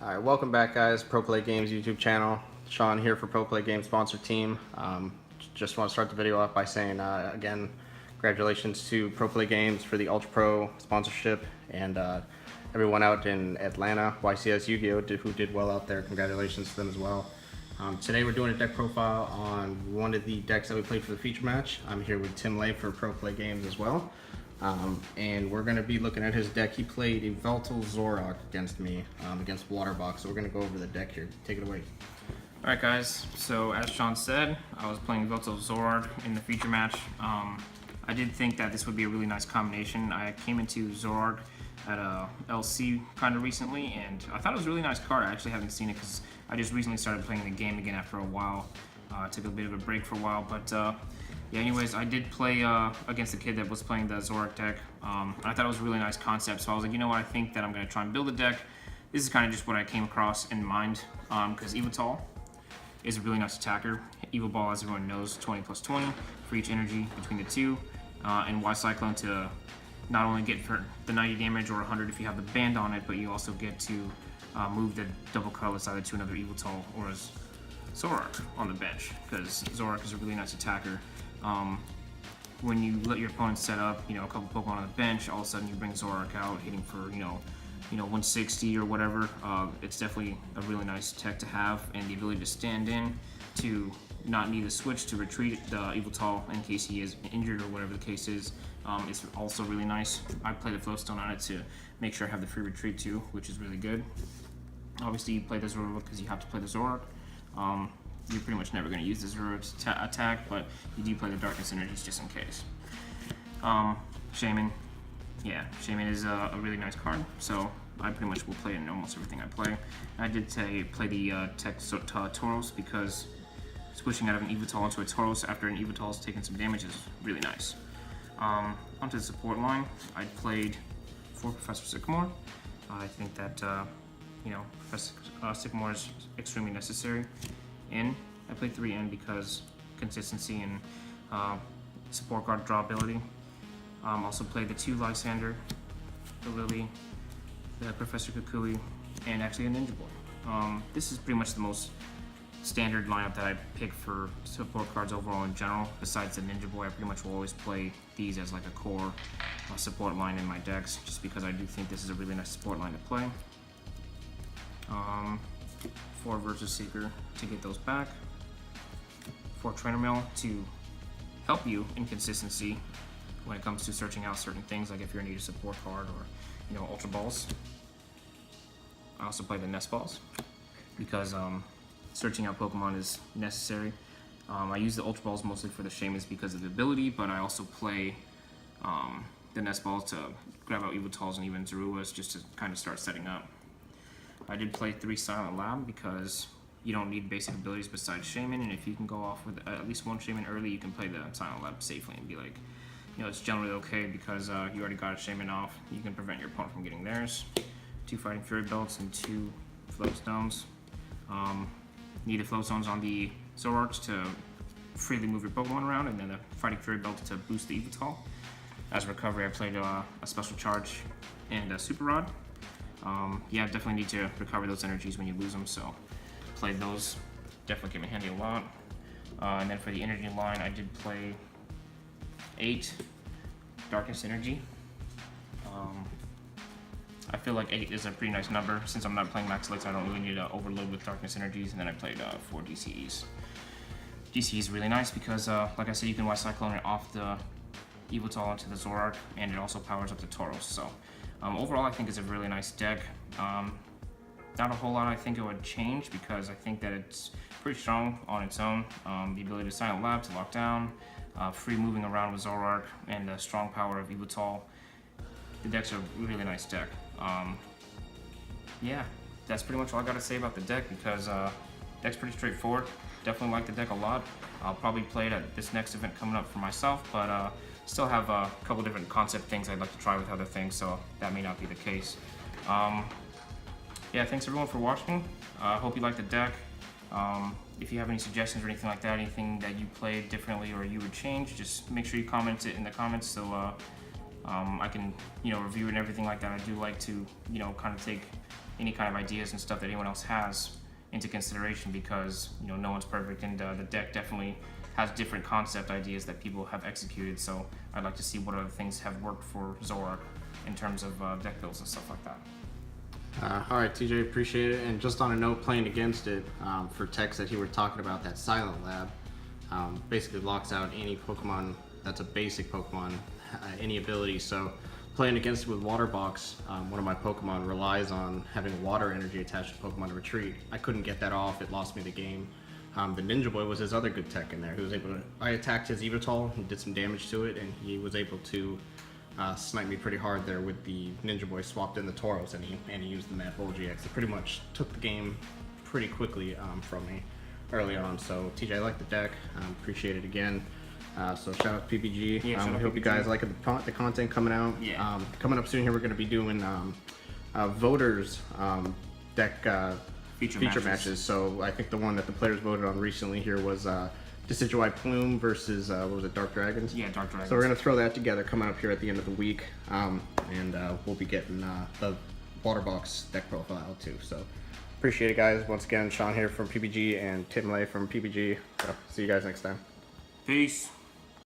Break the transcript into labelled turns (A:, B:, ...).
A: Alright, welcome back guys, Pro Play Games YouTube channel. Sean here for Pro Play Games sponsor team. Just want to start the video off by saying again, congratulations to Pro Play Games for the Ultra Pro sponsorship, and everyone out in Atlanta, YCS Yu-Gi-Oh! Who did well out there. Congratulations to them as well. Today we're doing a deck profile on one of the decks that we played for the feature match. I'm here with Tim Lay for Pro Play Games as well. And we're going to be looking at his deck. He played Yveltal Zoroark against me, against Waterbox. So we're going to go over the deck here. Take it away.
B: Alright guys, so as Sean said, I was playing Yveltal Zoroark in the feature match. I did think that this would be a really nice combination. I came into Zoroark at a LC kind of recently, and I thought it was a really nice card. I actually haven't seen it because I just recently started playing the game again after a while. I took a bit of a break for a while, but yeah, anyways, I did play against a kid that was playing the Zoroark deck. I thought it was a really nice concept, so I was like, you know what, I think that I'm going to try and build a deck. This is kind of just what I came across in mind, because Yveltal is a really nice attacker. Evil Ball, as everyone knows, 20+20 for each energy between the two, and Y Cyclone to not only get for the 90 damage or 100 if you have the band on it, but you also get to move the double colorless either to another Yveltal or as Zoroark on the bench, because Zoroark is a really nice attacker. When you let your opponent set up, a couple Pokemon on the bench, all of a sudden you bring Zoroark out, hitting for 160 or whatever. It's definitely a really nice tech to have, and the ability to stand in to not need a switch to retreat the Yveltal in case he is injured or whatever the case is also really nice. I play the Flowstone on it to make sure I have the free retreat too, which is really good. Obviously, you play the Zoroark because you have to play the Zoroark. You're pretty much never going to use the Zoroark attack, but you do play the Darkness Energies just in case. Shaman. Yeah, Shaman is a really nice card, so I pretty much will play it in almost everything I play. I did play the tech Tauros because switching out of an Yveltal into a Tauros after an Yveltal has taken some damage is really nice. Onto the support line, I played for Professor Sycamore. I think that Professor Sycamore is extremely necessary. I played 3 in because consistency and support card draw ability. Also played the 2 Lysander, the Lily, the Professor Kukui, and actually a Ninja Boy. This is pretty much the most standard lineup that I pick for support cards overall in general. Besides the Ninja Boy, I pretty much will always play these as like a core support line in my decks, just because I do think this is a really nice support line to play. 4 Versus Seeker to get those back. 4 Trainer Mail to help you in consistency when it comes to searching out certain things, like if you're in need of support card or Ultra Balls. I also play the Nest Balls because searching out Pokemon is necessary. I use the Ultra Balls mostly for the Shamans because of the ability, but I also play the Nest Balls to grab out Yveltals and even Zoruas just to kind of start setting up. I did play 3 Silent Lab because you don't need basic abilities besides Shaman, and if you can go off with at least 1 Shaman early, you can play the Silent Lab safely and be like, it's generally okay because you already got a Shaman off. You can prevent your opponent from getting theirs. 2 Fighting Fury Belts and 2 Flowstones. Need the Flowstones on the Zoroarks to freely move your Pokemon around, and then the Fighting Fury Belt to boost the Yveltal. As recovery, I played a Special Charge and a Super Rod. Yeah, definitely need to recover those energies when you lose them, so played those. Definitely came in handy a lot. And then for the energy line, I did play 8 Darkness Energy. I feel like 8 is a pretty nice number. Since I'm not playing Max Lights, I don't really need to overload with Darkness Energies, and then I played 4 DCEs. DCE is really nice because, like I said, you can Y Cyclone it off the Yveltal into the Zoroark, and it also powers up the Tauros. So overall, I think it's a really nice deck. Not a whole lot I think it would change because I think that it's pretty strong on its own. The ability to Silent Lab to lock down, free moving around with Zoroark, and the strong power of Yveltal. The deck's a really nice deck. Yeah, that's pretty much all I got to say about the deck because deck's pretty straightforward. Definitely like the deck a lot. I'll probably play it at this next event coming up for myself, but still have a couple different concept things I'd like to try with other things, so that may not be the case. Yeah, thanks everyone for watching. Hope you liked the deck. If you have any suggestions or anything like that, anything that you played differently or you would change, just make sure you comment it in the comments so I can review it and everything like that. I do like to kind of take any kind of ideas and stuff that anyone else has into consideration, because no one's perfect, and the deck definitely has different concept ideas that people have executed. So I'd like to see what other things have worked for Zoroark in terms of deck builds and stuff like that.
A: All right, TJ, appreciate it. And just on a note, playing against it, for text that you were talking about, that Silent Lab basically locks out any Pokemon that's a basic Pokemon, any ability. So playing against it with Water Box, one of my Pokemon relies on having water energy attached to Pokemon to retreat. I couldn't get that off, it lost me the game. The Ninja Boy was his other good tech in there. He was able to, I attacked his Yveltal and did some damage to it, and he was able to snipe me pretty hard there with the Ninja Boy swapped in the Tauros, and he used the Mad Bull GX. It pretty much took the game pretty quickly from me early on. So TJ, I like the deck, appreciate it again. So shout out to PPG.
B: Yeah,
A: I hope you guys like the content coming out.
B: Yeah.
A: Coming up soon here, we're going to be doing voters deck feature matches. So I think the one that the players voted on recently here was Decidueye Plume versus what was it, Dark Dragons?
B: Yeah, Dark Dragons.
A: So we're gonna throw that together coming up here at the end of the week, and we'll be getting the Water Box deck profile too. So appreciate it, guys. Once again, Sean here from PPG and Tim Lay from PPG. So see you guys next time.
B: Peace.